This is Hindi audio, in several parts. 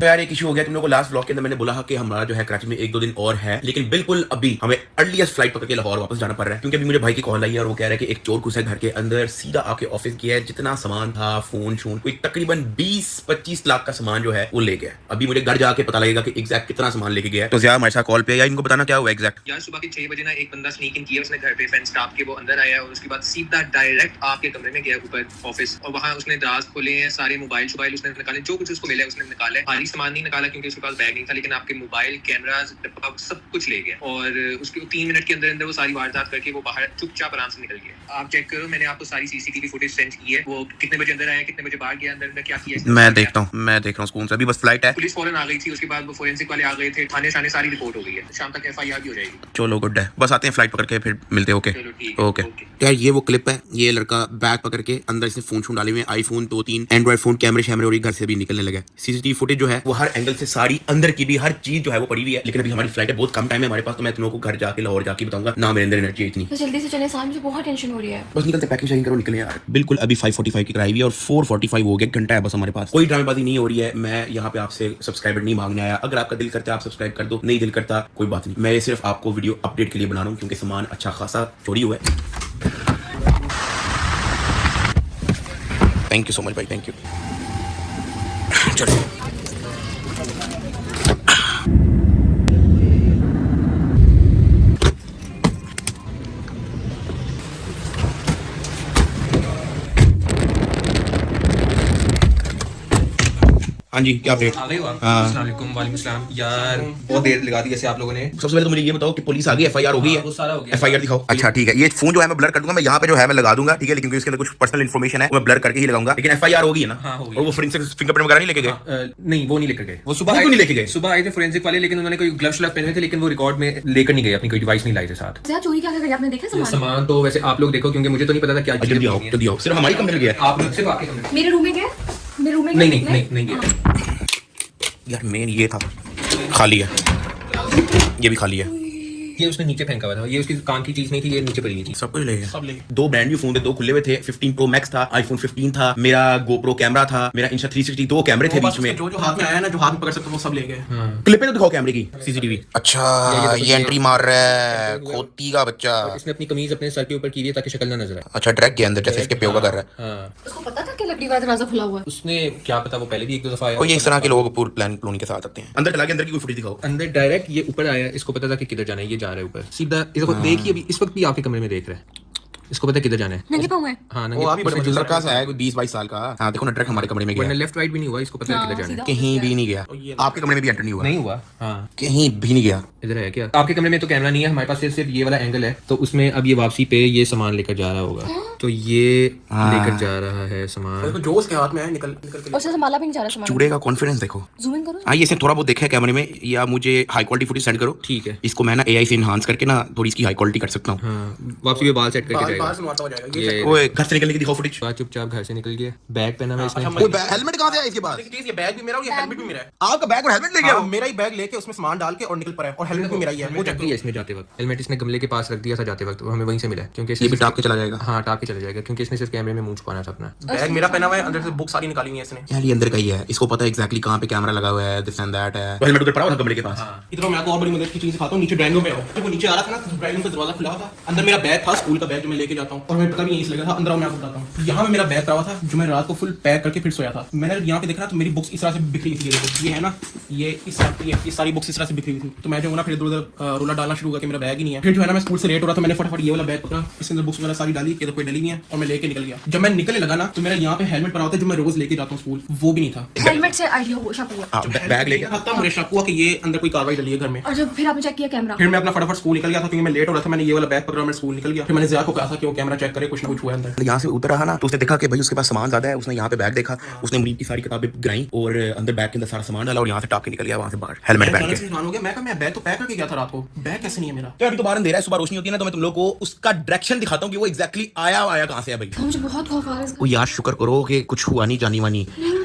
तो यार एक इशू हो गया तुम लोगों को लास्ट ब्लॉग के अंदर मैंने बोला कि हमारा जो है कराची में 1-2 दिन और है, लेकिन बिल्कुल अभी हमें अर्लीस्ट फ्लाइट पकड़ के लाहौर वापस जाना पड़ रहा है क्योंकि अभी मुझे भाई की कॉल आई है और वो कह रहा है कि एक चोर घुसा है घर के अंदर, सीधा आके ऑफिस किया है, जितना सामान था फोन शोन कोई तकरीबन 20-25 लाख का सामान जो है वो ले गया। अभी मुझे घर जाके पता लगेगा कि एग्जैक्ट कितना सामान लेके गया है। तो ज़िया हमारे साथ कॉल पे या इनको बताना क्या हुआ एग्जैक्ट। यार सुबह के 6 बजे ना एक बंदा स्नीक इन किया उसने घर पे, फेंस टाप के वो अंदर आया और उसके बाद सीधा डायरेक्ट आपके कमरे में गया ऊपर ऑफिस, और वहाँ उसने दराज खोले हैं, सारे मोबाइल शोबाइल उसने निकाले, जो कुछ उसको मिला उसने निकाला है। भारी सामान नहीं निकाला क्योंकि उसके पास बैग नहीं था, लेकिन आपके मोबाइल, कैमरास, डब्बा सब कुछ ले गया और उसके 3 मिनट के अंदर अंदर वो सारी वारदात करके वो बाहर चुपचाप आराम से निकल गया। आप चेक करो, मैंने आपको सारी सीसीटीवी फुटेज सेंड की है, वो कितने बजे अंदर आया, कितने बजे बाहर गया, अंदर अंदर क्या किया। मैं देख रहा हूँ स्कूल से अभी बस फ्लाइट है। पुलिस फौरन आ गई थी, उसके बाद वो फोरेंसिक वाले आ गए थे, थाने शाने सारी रिपोर्ट हो गई है, शाम तक FIR भी हो जाएगी। चलो गुड है, बस आते हैं फ्लाइट पकड़ के फिर मिलते हैं। ओके यार ये वो क्लिप है, ये लड़का बैग पकड़ के अंदर इसने फोन शोन डाले हुए, आईफोन 2-3 एंड्रॉइड फोन, कैमरे शैमरे, और ये घर से भी निकलने लगा। सीसीटीवी फुटेज जो है वो हर एंगल से सारी अंदर की भी हर चीज जो है वो पड़ी हुई है, लेकिन अभी हमारी फ्लाइट है, बहुत कम टाइम है हमारे पास, तो मैं तुम लोगों को घर जाके लाहौर जाके बताऊंगा ना, मेरे अंदर एनर्जी इतनी। तो जल्दी से चले साहब, मुझे बहुत टेंशन हो रही है। बस निकलते, पैकिंग शैकिंग करो, निकले यार। बिल्कुल अभी 5:45 की कराई हुई है और 4:45 हो गया, घंटा है बस हमारे पास। कोई ड्रामेबाजी नहीं हो रही है, मैं यहाँ पे आपसे सब्सक्राइबर नहीं मांगने आया, अगर आपका दिल करता है आप सब्सक्राइब कर दो, नहीं दिल करता कोई बात नहीं, मैं सिर्फ आपको वीडियो अपडेट के लिए बना रहा हूँ क्योंकि सामान अच्छा खासा चोरी हुआ है। थैंक यू सो मच भाई, थैंक यू। चलो हाँ जी, क्या अपडेट? आ गए हो आप? हाँ। अस्सलाम वालेकुम। वालेकुम सलाम। यार बहुत देर लगा दी ऐसे आप लोगों ने। सबसे पहले तो मुझे ये बताओ कि पुलिस आ गई, FIR हो गई है? वो सारा हो गया। FIR दिखाओ। अच्छा ठीक है, ये फोन जो है मैं ब्लर कर दूंगा, मैं यहाँ पे जो है मैं लगा दूंगा, ठीक है, लेकिन इसके अंदर कुछ पर्सनल इन्फॉर्मेशन है वो मैं ब्लर करके ही लगाऊंगा, लेकिन FIR हो गई है ना? हाँ, हो गई। और वो फोरेंसिक फिंगरप्रिंट वगैरह नहीं लेके गए? नहीं वो नहीं लेकर गए। वो सुबह वो क्यों नहीं लेके गए? सुबह आए थे फोरेंसिक वाले, लेकिन उन्होंने कोई ग्लव्स पहने हुए थे, लेकिन वो रिकॉर्ड में लेकर नहीं गए, अपनी कोई डिवाइस नहीं लाए थे साथ। ज़्यादा चोरी क्या कर आपने देखा सामान? सामान तो वैसे आप लोग देखो, क्योंकि मुझे तो नहीं पता था क्या जल्दी आओ, जल्दी आओ, सिर्फ हमारी कमरे में गया। आप लोग सिर्फ आपके कमरे। मेरे रूम में गए? मेरे रूम में नहीं नहीं नहीं नहीं गया यार मेन ये था, खाली है, ये भी खाली है। ये उसने नीचे फेंका हुआ था, ये उसकी काम की चीज नहीं थी, ये नीचे पड़ी हुई थी। सब कुछ ले गया, सब ले गया। 2 ब्रांड न्यू फोन थे, 2 खुले हुए थे, 15 Pro Max था, iPhone 15 था, मेरा GoPro कैमरा था, मेरा Insta 360, 2 कैमरे थे बीच में, जो जो हाथ में आया ना, जो हाथ में पकड़ सकते वो सब ले गए। क्लिप तो दिखाओ कैमरे की, CCTV। अच्छा ये एंट्री मार रहा है, खोती का बच्चा। इसने अपनी कमीज अपने सर के ऊपर की हुई है ताकि शक्ल ना नजर आए। अच्छा डायरेक्ट के अंदर जैसे इसके प्यो का कर रहा है। हाँ, उसको पता था कि लकड़ी वाला दरवाजा खुला हुआ है? उसने क्या पता, वो पहले भी 1-2 दफा आया। और ये इस तरह के लोग पूरे प्लान प्लून के साथ आते हैं। अंदर चला के अंदर की कोई फुटेज दिखाओ। अंदर डायरेक्ट ये ऊपर आया, इसको पता था कि किधर जाना है, ये जा रहा है ऊपर सीधा। इसको देखिए, अभी इस वक्त भी आपके कमरे में देख रहा है, इसको पता है किधर जाना है। नंगे पाँव है? हाँ, वो अभी बड़े लड़का सा है, कोई 20-22 साल का। हाँ देखो ना, डायरेक्ट हमारे कमरे में गया, लेफ्ट राइट भी नहीं हुआ, इसको पता है किधर जाना है। कहीं भी नहीं गया। आपके कमरे में भी एंटर नहीं हुआ? नहीं हुआ। हाँ, कहीं भी नहीं गया। इधर है क्या? आपके कमरे में तो कैमरा नहीं है, हमारे पास सिर्फ ये वाला एंगल है, तो उसमें अब ये वापसी पे ये सामान लेकर जा रहा होगा, तो ये लेकर जा रहा है सामान। देखो जो उसके हाथ में है, निकल निकल के और उससे संभाला भी नहीं जा रहा सामान। चूड़े का कॉन्फिडेंस देखो। जूम इन करो। हाँ ये थोड़ा बहुत देखा है कैमरे में, या मुझे हाई क्वालिटी फुटेज सेंड करो। ठीक है। इसको मैं ना AI से इनहांस करके ना थोड़ी इसकी हाई क्वालिटी कर सकता हूँ। हाँ, वापसी पे बाल सेट करके बाहर जाएगा। से मारता हो जाएगा। ये ओए घर से निकलने की दिखाओ फुटेज। बात चुपचाप घर से निकल गया, बैग पहना हुआ इसने। हेलमेट कहाँ से आया इसके पास? ये बैग भी मेरा और ये हेलमेट भी मेरा है। आपका बैग और हेलमेट ले गया? हाँ, मेरा ही बैग लेके उसमें सामान डाल के और निकल पड़ा है, और हेलमेट भी मेरा ही है। वो चेक रख दिया इसने जाते वक्त, हेलमेट इसने गमले के पास रख दिया था जाते वक्त, वो हमें वहीं से मिला, क्योंकि ये भी टाप के चला जाएगा। हाँ, टाप के चला जाएगा, क्योंकि इसने सिर्फ कैमरे में मुंह छुपाना था अपना। बैग मेरा पहना हुआ है, अंदर से बुक सारी निकाली हुई है इसने। यार ये अंदर का ही है, इसको पता है एग्जैक्टली कहाँ पे कैमरा लगा हुआ है, दिस एंड दैट है। तो हेलमेट उधर पड़ा हुआ था कमरे के पास। इधर मैं आपको और बड़ी मदद की चीज दिखाता हूँ। नीचे ड्राइंग रूम में आओ। जब वो नीचे आ रहा था ना, ड्राइंग रूम का दरवाजा खुला हुआ था, अंदर मेरा बैग था, स्कूल का बैग जो मैं लेके जाता हूँ, और मैं पता भी यहीं से लगा था। अंदर मैं आपको बताता हूँ, यहाँ में मेरा बैग पड़ा हुआ था जो मैं रात को फुल पैक करके फिर सोया था। मैंने यहाँ पे देखा ना, तो मेरी बुक्स इस तरह से बिखरी हुई थी। ये है ना, ये इस सारी बुक्स इस तरह से बिखरी हुई थी। तो मैं जो ना फिर इधर उधर रोला डालना शुरू हुआ कि मेरा बैग ही नहीं है। फिर जो है ना, मैं स्कूल से लेट हो रहा था, मैंने फटाफट ये वाला बैग पकड़ा, इसके अंदर बुक्स वगैरह सारी डाली, कि कोई डली नहीं है, और मैं लेके निकल गया। जब मैं निकलने लगा ना, तो मेरा यहाँ पे हेलमेट पड़ा होता है जो मैं रोज लेके जाता हूँ स्कूल, वो भी नहीं था। हेलमेट से आइडिया हुआ, शक हुआ। बैग ले गया तब मुझे शक हुआ कि ये अंदर कोई कार्रवाई डली है घर में। और जब फिर आपने चेक किया कैमरा? फिर मैं अपना फटाफट स्कूल निकल गया था, क्योंकि मैं लेट हो रहा था। मैंने ये वाला बैग पकड़ा, मैं स्कूल निकल गया। फिर मैंने ज़िया को कहा था कि वो कैमरा चेक करे, कुछ ना कुछ हुआ है अंदर। यहाँ से उतर रहा ना, तो उसने देखा कि भाई उसके पास सामान ज्यादा है, उसने यहाँ पे बैग देखा, उसने मुनीब की सारी किताबें गिराई और अंदर बैग के अंदर सारा सामान डाला और यहाँ से टाप के निकल गया वहाँ से बाहर हेलमेट पहन के। हो गया, मैं बैग तो पैक करके गया था रात को, बैग कैसे नहीं है मेरा? तो अभी तो बाहर अंधेरा है, सुबह रोशनी होती है ना, तो मैं तुम लोग को उसका डायरेक्शन दिखाता हूँ कि वो एग्जैक्टली आया कहाँ से है भाई। मुझे बहुत खौफ आ रहा है। ओ यार शुक्र करो कि कुछ हुआ नहीं, जानी वानी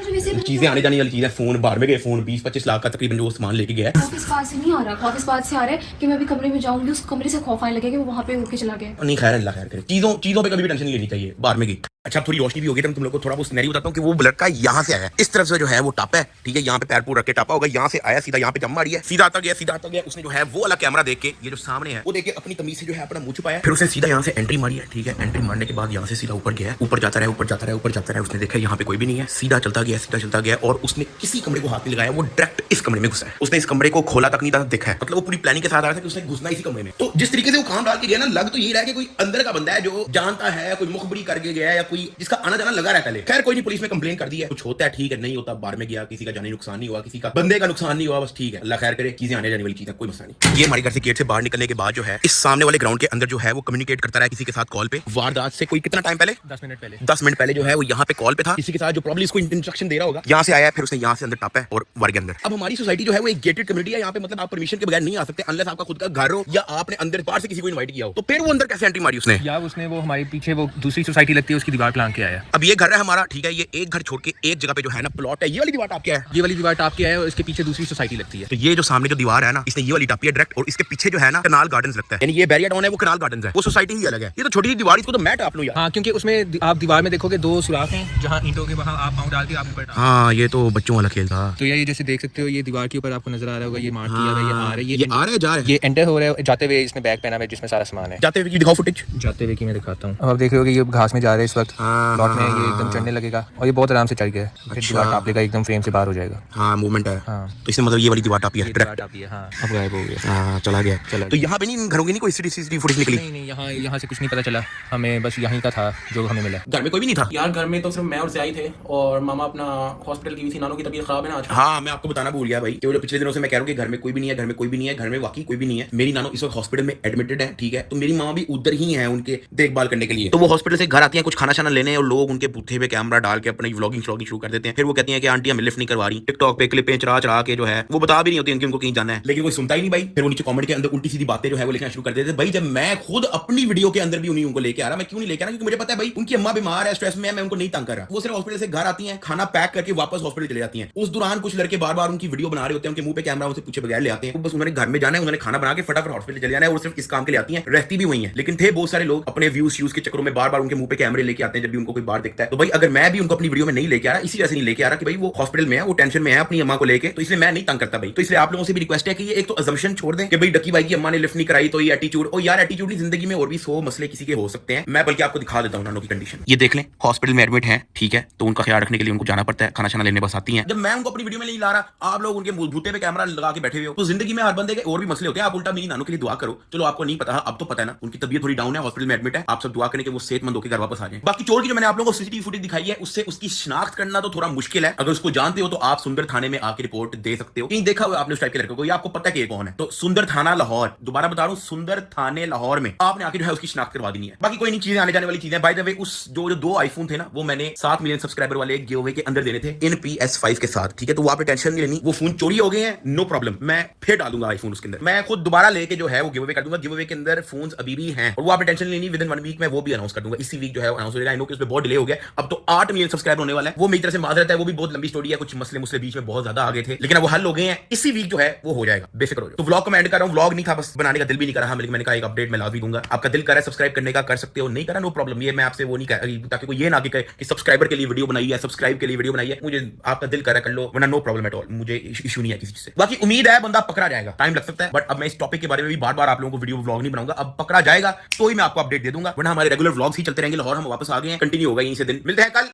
चीजें आने जाने वाली चीजें। फोन बाहर में गए, फोन 20-25 लाख का तकरीबन जो सामान लेके गया है। खौफ इस बात से नहीं आ रहा, खौफ इस बात से आ रहा है कि मैं अभी कमरे में जाऊंगी, उस कमरे से खौफ आने लगेगा कि वो वहाँ पे उड़ के चला गया। नहीं खैर, अल्लाह खैर करे। चीजों पे कभी भी टेंशन नहीं लेनी चाहिए, बाहर में गई। अच्छा थोड़ी रोशनी भी होगी तो मैं तुम लोग को थोड़ा बहुत सिनेरियो बताता हूँ कि वो लड़का यहाँ से आया, इस तरफ से जो है वो टापा है, ठीक है, यहाँ पे पैर पूर रख के टापा होगा, यहाँ से आया सीधा यहाँ पे जम मारी है, सीधा आता गया, उसने जो है वो वाला कैमरा देख के ये जो सामने है वो देख के अपनी तमीज से जो है अपना मुंह छुपाया, फिर उसने सीधा यहाँ से एंट्री मारी है, ठीक है, एंट्री मारने के बाद यहाँ से सीधा ऊपर गया, ऊपर जाता रहा, उसने देखा यहाँ पे कोई भी नहीं है, सीधा चलता गया और उसने किसी कमरे को हाथ नहीं लगाया, वो डायरेक्ट इस कमरे में घुसा है, उसने इस कमरे को खोला तक नहीं था, देखा है, मतलब वो पूरी प्लानिंग के साथ आ रहा था कि उसने घुसना इसी कमरे में। तो जिस तरीके से वो काम डाल के गया ना, लग तो ये रहा है कि कोई अंदर का बंदा है जो जानता है, कोई मुखबरी करके गया या कोई जिसका आना जाना लगा रहता है। खैर कोई नहीं, पुलिस में कंप्लेन कर दी है, कुछ होता है ठीक है, नहीं होता बाहर में गया, किसी का जानी नुकसान नहीं हुआ, किसी का बंदे का नुकसान नहीं हुआ, बस ठीक है, अल्लाह खैर करे, चीजें आने जाने वाली चीज है, कोई मसला नहीं। ये हमारे घर से गेट से बाहर निकलने के बाद जो है इस सामने वाले ग्राउंड के अंदर जो है वो कम्युनिकेट करता रहा किसी के साथ कॉल पे, वारदात से कोई कितना टाइम पहले 10 मिनट पहले जो है वो यहाँ पे कॉल पे था किसी के साथ जो प्रॉब्लम इसको इंस्ट्रक्शन दे रहा होगा, यहाँ से आया, फिर उसने यहाँ से अंदर टापा है और वर्ग के अंदर। अब हमारी सोसाइटी जो है वो एक गेटेड कम्युनिटी है, यहाँ पे मतलब आप परमिशन के बगैर नहीं आ सकते अनलेस आपका खुद का घर हो या आपने अंदर बाहर से किसी को इनवाइट किया हो। तो फिर वो अंदर कैसे एंट्री मारी उसने? या उसने वो हमारे पीछे वो दूसरी सोसाइटी लगती है उसकी दीवार प्लान के आया। अब ये घर है हमारा, ठीक है, ये एक घर छोड़ के एक जगह पे जो है ना प्लॉट है, ये वाली दीवार आपकी है, ये वाली दीवार टाप के आया और इसके पीछे दूसरी सोसाइटी लगती है। तो ये जो सामने जो दीवार है ना, इसने ये वाली टापी है डायरेक्ट, और इसके पीछे जो है ना कनाल गार्डन्स लगता है, यानी ये बैरियर डाउन है, वो कनाल गार्डन्स है, वो सोसाइटी ही अलग है। ये तो छोटी सी दीवार, इसको तो मैं टाप लूं यार। हाँ, क्योंकि उसमें आप दीवार में देखोगे 2 सुराख हैं जहाँ ईंटों के वहाँ आप पाँव डाल के आप ऊपर टाप। हाँ, ये तो बच्चों वाला खेल था। तो ये जैसे देख सकते हो, ये दीवार के ऊपर आपको नजर आ रहा होगा, ये मार्क किया हुआ है, ये आ रहा है, ये आ रहा है, जा रहा है, ये एंटर हो रहा है, जाते हुए इसने बैग पहना है जिसमें सारा सामान है। जाते हुए की दिखाओ फुटेज, जाते हुए की मैं दिखाता हूँ। अब आप देख रहे हो कि ये घास में जा रहे हैं इस वक्त, प्लॉट में ये एकदम चढ़ने लगेगा और ये बहुत आराम से चढ़ गया, फिर दीवार टाप लेगा, एकदम फ्रेम से बाहर हो जाएगा। हाँ, मूवमेंट है। हाँ, तो इसने मतलब ये वाली दीवार टापी है, हाँ, अब गायब हो गया। हाँ, चला गया। तो यहाँ पे नहीं घरों की नहीं कोई सीसीटीवी फुटेज निकली? नहीं, यहाँ से कुछ नहीं पता चला, हमें बस यहीं का था जो हमें मिला। घर में कोई भी नहीं था यार, घर में तो सिर्फ मैं और ज़ाई थे और मामा अपना हॉस्पिटल की हुई थी, नानू की तबीयत खराब है ना आज। हाँ, मैं आपको बताना भूल गया भाई, कि जो पिछले दिनों से मैं कह रहा हूँ कि घर में कोई भी नहीं है, घर में वाकई कोई भी नहीं है। मेरी नानू इस वक्त हॉस्पिटल में एडमिटेड है, ठीक है, तो मेरी मामा भी उधर ही है उनके देखभाल करने के लिए। तो वो हॉस्पिटल से घर आती है कुछ खाना शाना लेने और लोग उनके बूथे पे कैमरा डाल के अपनी व्लॉगिंग शुरू कर देते हैं। फिर वो कहती है कि आंटी हमें लिफ्ट नहीं करवा रही, टिकटॉक पे क्लिपें चढ़ा के जो है वो बता भी नहीं होती उनको कहीं जाना है, लेकिन कोई सुनता ही नहीं भाई। फिर वो नीचे कमेंट के अंदर उल्टी सीधी बातें जो है वो लिखना शुरू कर देते हैं। भाई जब मैं खुद अपनी वीडियो के अंदर भी उन्हीं उनको लेके आ रहा, मैं क्यों नहीं लेके आ रहा? क्योंकि मुझे पता है भाई उनकी अम्मा बीमार है, स्ट्रेस में है, मैं उनको नहीं तंग कर रहा। वो सिर्फ हॉस्पिटल से घर आती हैं, खाना पैक करके वापस हॉस्पिटल चले जाती हैं। उस दौरान कुछ लड़के बार बार उनकी वीडियो बना रहे होते हैं, उनके मुंह पे कैमरा उनसे पूछे बगैर ले आते हैं। बस उन्होंने घर में जाना है, उन्होंने खाना बना के फटाफट हॉस्पिटल चले जाना है, और सिर्फ इस काम के लिए आती हैं, रहती भी वही है। लेकिन थे बहुत सारे लोग अपने व्यूज के चक्करों में बार बार उनके मुंह पे कैमरे लेके आते हैं जब भी उनको कोई बाहर दिखता है। तो भाई अगर मैं भी उनको अपनी वीडियो में नहीं लेके आ रहा, इसी वजह से नहीं लेके आ रहा कि भाई वो हॉस्पिटल में है, वो टेंशन में है अपनी अम्मा को लेके, तो इसलिए मैं नहीं तंग करता भाई। तो इसलिए आप लोगों से भी रिक्वेस्ट है कि ये एक तो अजम्पशन छोड़ दें कि भाई डकी भाई की अम्मा ने लिफ्ट नहीं कराई तो ये एटीट्यूड, और यार एटीट्यूड नहीं, जिंदगी में और भी 100 मसले किसी के हो सकते हैं। मैं बल्कि आपको दिखा देता हूं नानू की कंडीशन, ये देख लें, हॉस्पिटल में एडमिट है, ठीक है, तो उनका ख्याल रखने के लिए उनको जाना पड़ता है, खाना शाना लेने बस आती हैं। जब मैं उनको अपनी वीडियो में नहीं ला रहा, आप लोग उनके बूते पे कैमरा लगा के बैठे हुए हो, तो जिंदगी में हर बंदे के और भी मसले होते हैं। आप उल्टा मेरी नानू के लिए दुआ करो। चलो आपको नहीं पता, अब तो पता है ना, उनकी तबीयत थोड़ी डाउन है, हॉस्पिटल में एडमिट है, आप सब दुआ करें कि वो सेहतमंद होकर घर वापस आ जाए। बाकी चोर की जो मैंने आप लोगों को सीसीटीवी फुटेज दिखाई है, उससे उसकी शिनाख्त करना तो थोड़ा मुश्किल है। अगर उसको जानते हो तो आप सुंदर थाने में आके रिपोर्ट दे सकते हो। कहीं देखा हुआ आपने उस टाइप के लड़के को, या आपको पता है कि ये कौन है? तो सुंदर थाना लाहौर, दोबारा बता रहा हूं, सुंदर थाने लाहौर में आपने आके जो है उसकी शिनाख्त करवा देनी है। बाकी कोई नहीं, चीजें आने जाने वाली चीजें। बाय द वे, उस जो 2 आईफोन थे ना, वो मैंने 7 मिलियन सब्सक्राइबर वाले गिव अवे के अंदर देने थे इन PS5 के साथ, ठीक है, तो वो आपने टेंशन नहीं लेनी। वो फोन चोरी हो गए हैं, नो प्रॉब्लम, मैं फिर डालूंगा आईफोन उसके अंदर, मैं खुद दोबारा लेके जो है वो गिव अवे कर दूंगा। गिव अवे के अंदर फोन्स अभी भी हैं और वो आपने टेंशन लेनी, विद इन 1 वीक में वो भी अनाउंस कर दूंगा। इसी वीक जो है अनाउंस हो जाएगा। आई नो कि उसमें बहुत डिले हो गया, अब तो 8 मिलियन सब्सक्राइबर होने वाला है। वो मेरी तरफ से माजरत है, वो भी बहुत लंबी स्टोरी है, कुछ मसले बीच में बहुत ज्यादा आगे थे, लेकिन अब वो हल हो गए हैं। इसी वीक जो है वो हो जाएगा, बेफिक्र हो जाओ। तो व्लॉग को मैं एंड कर रहा हूं, व्लॉग नहीं था, बस बनाने का दिल भी नहीं कर रहा, लेकिन मैंने कहा एक अपडेट मैं ला भी दूंगा। आपका दिल कर रहा है सब्सक्राइब करने का, कर सकते हो, नहीं करा नो प्रॉब्लम, ये मैं आपसे वो नहीं कह रहा ताकि कोई ये ना कहे कि सब्सक्राइबर के लिए वीडियो बनाई है, सब्सक्राइब के लिए वीडियो बनाई है। मुझे आपका दिल कर रहा है कर लो, वरना नो प्रॉब्लम एट ऑल, मुझे इशू नहीं है किसी चीज से। बाकी उम्मीद है बंदा पकड़ा जाएगा, टाइम लग सकता है, बट अब मैं इस टॉपिक के बारे में भी बार बार आप लोगों को वीडियो व्लॉग नहीं बनाऊंगा। अब पकड़ा जाएगा तो ही मैं आपको अपडेट दे दूंगा, वरना हमारे रेगुलर व्लॉग्स ही चलते रहेंगे। लाहौर हम वापस आ गए हैं, कंटिन्यू होगा यहीं से दिन। मिलते हैं कल।